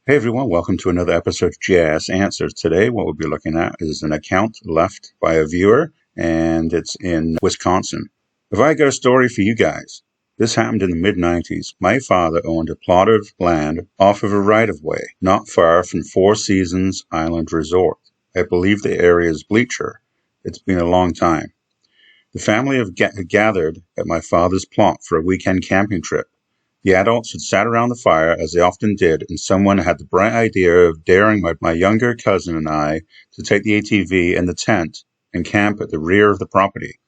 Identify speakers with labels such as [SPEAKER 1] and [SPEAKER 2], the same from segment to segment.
[SPEAKER 1] Hey everyone, welcome to another episode of GIS Answers. Today what we'll be looking at is an account left by a viewer, and it's in Wisconsin. Have I got a story for you guys? This happened in the mid-90s. My father owned a plot of land off of a right-of-way, not far from Four Seasons Island Resort. I believe the area is Bleecher. It's been a long time. The family had gathered at my father's plot for a weekend camping trip. The adults had sat around the fire, as they often did, and someone had the bright idea of daring my younger cousin and I to take the ATV and the tent and camp at the rear of the property.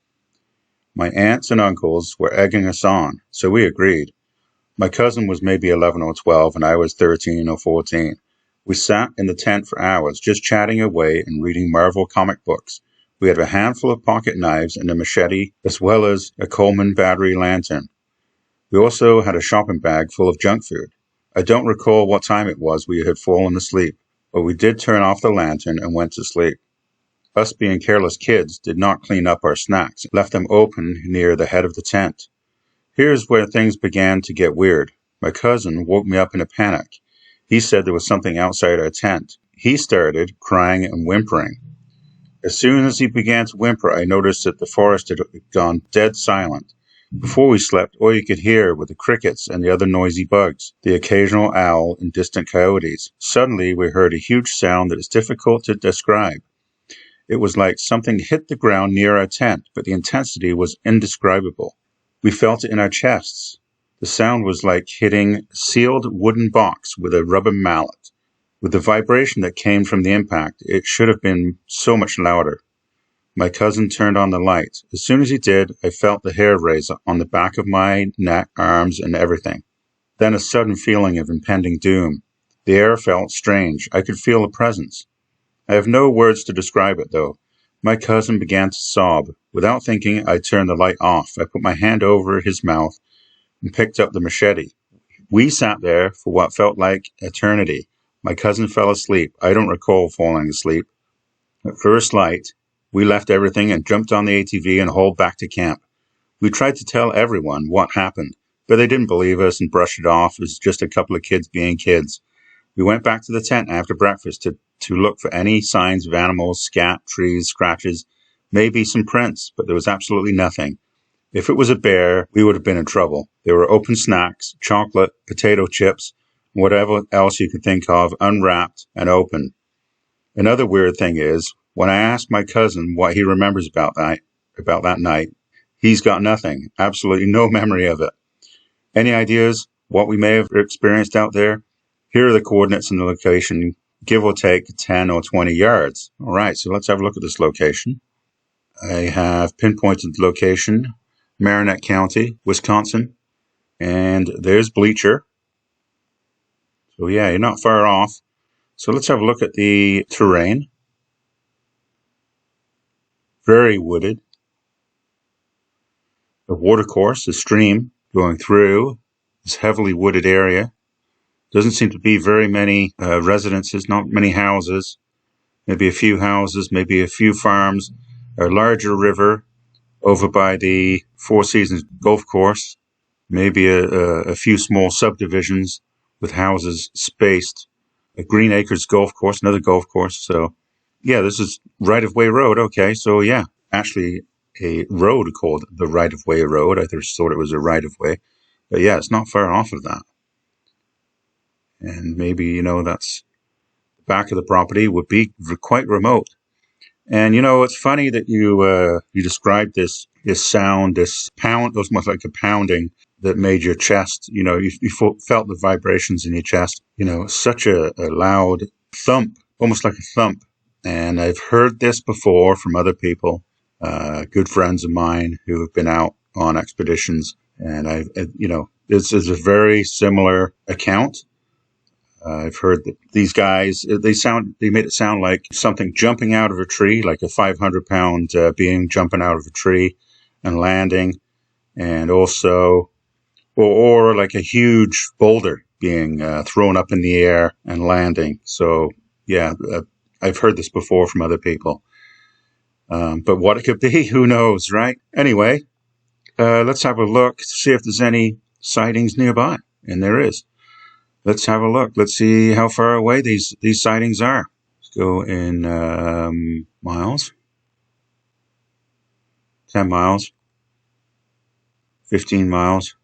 [SPEAKER 1] My aunts and uncles were egging us on, so we agreed. My cousin was maybe 11 or 12, and I was 13 or 14. We sat in the tent for hours, just chatting away and reading Marvel comic books. We had a handful of pocket knives and a machete, as well as a Coleman battery lantern. We also had a shopping bag full of junk food. I don't recall what time it was we had fallen asleep, but we did turn off the lantern and went to sleep. Us being careless kids did not clean up our snacks, left them open near the head of the tent. Here's where things began to get weird. My cousin woke me up in a panic. He said there was something outside our tent. He started crying and whimpering. As soon as he began to whimper, I noticed that the forest had gone dead silent. Before we slept, all you could hear were the crickets and the other noisy bugs, the occasional owl and distant coyotes. Suddenly, we heard a huge sound that is difficult to describe. It was like something hit the ground near our tent, but the intensity was indescribable. We felt it in our chests. The sound was like hitting a sealed wooden box with a rubber mallet. With the vibration that came from the impact, it should have been so much louder. My cousin turned on the light. As soon as he did, I felt the hair raise on the back of my neck, arms, and everything. Then a sudden feeling of impending doom. The air felt strange. I could feel a presence. I have no words to describe it, though. My cousin began to sob. Without thinking, I turned the light off. I put my hand over his mouth and picked up the machete. We sat there for what felt like eternity. My cousin fell asleep. I don't recall falling asleep. At first light, we left everything and jumped on the ATV and hauled back to camp. We tried to tell everyone what happened, but they didn't believe us and brushed it off as just a couple of kids being kids. We went back to the tent after breakfast to look for any signs of animals, scat, trees, scratches, maybe some prints, but there was absolutely nothing. If it was a bear, we would have been in trouble. There were open snacks, chocolate, potato chips, whatever else you could think of, unwrapped and open. Another weird thing is, when I asked my cousin what he remembers about that night, he's got nothing, absolutely no memory of it. Any ideas what we may have experienced out there? Here are the coordinates and the location, give or take 10 or 20 yards. All right, so let's have a look at this location. I have pinpointed the location, Marinette County, Wisconsin, and there's Bleecher. So yeah, you're not far off. So let's have a look at the terrain. Very wooded. A watercourse, a stream going through this heavily wooded area. Doesn't seem to be very many residences, not many houses. Maybe a few houses, maybe a few farms. A larger river over by the Four Seasons golf course. Maybe a few small subdivisions with houses spaced. A Green Acres golf course, another golf course. So yeah, this is right-of-way road. Okay, so yeah, actually a road called the right-of-way road. I just thought it was a right-of-way. But yeah, it's not far off of that. And maybe, that's the back of the property would be quite remote. And, it's funny that you described this sound, this pound, it was almost like a pounding that made your chest, you felt the vibrations in your chest, such a loud thump, almost like a thump. And I've heard this before from other people, good friends of mine who have been out on expeditions. And this is a very similar account. I've heard that these guys, they made it sound like something jumping out of a tree, like a 500-pound being jumping out of a tree and landing, and also, or like a huge boulder being thrown up in the air and landing. So, yeah, I've heard this before from other people. But what it could be, who knows, right? Anyway, let's have a look to see if there's any sightings nearby. And there is. let's have a look. Let's see how far away these sightings are. Let's go in miles. 10 miles. 15 miles.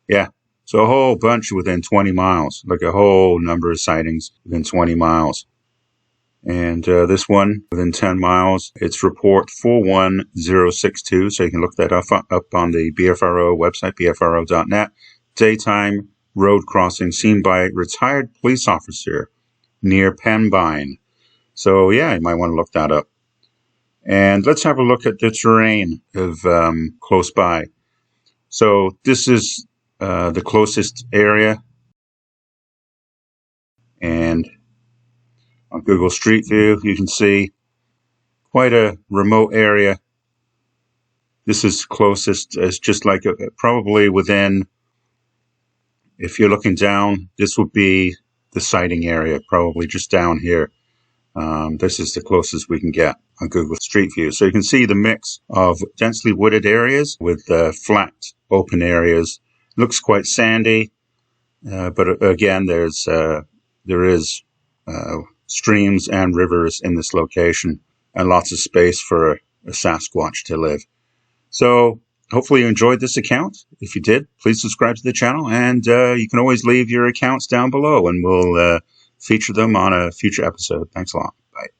[SPEAKER 1] Yeah. So a whole bunch within 20 miles. Like a whole number of sightings within 20 miles. And this one within 10 miles, it's report 41062. So you can look that up on the BFRO website, bfro.net. Daytime road crossing seen by retired police officer near Pembine. So yeah, you might want to look that up. And let's have a look at the terrain of close by. So this is the closest area. And on Google Street View, you can see quite a remote area. This is closest. It's just like probably within, if you're looking down, this would be the sighting area, probably just down here. This is the closest we can get on Google Street View. So you can see the mix of densely wooded areas with flat, open areas. Looks quite sandy, but again, there is streams and rivers in this location and lots of space for a Sasquatch to live. So hopefully you enjoyed this account. If you did, please subscribe to the channel, and you can always leave your accounts down below, and we'll feature them on a future episode. Thanks a lot. Bye.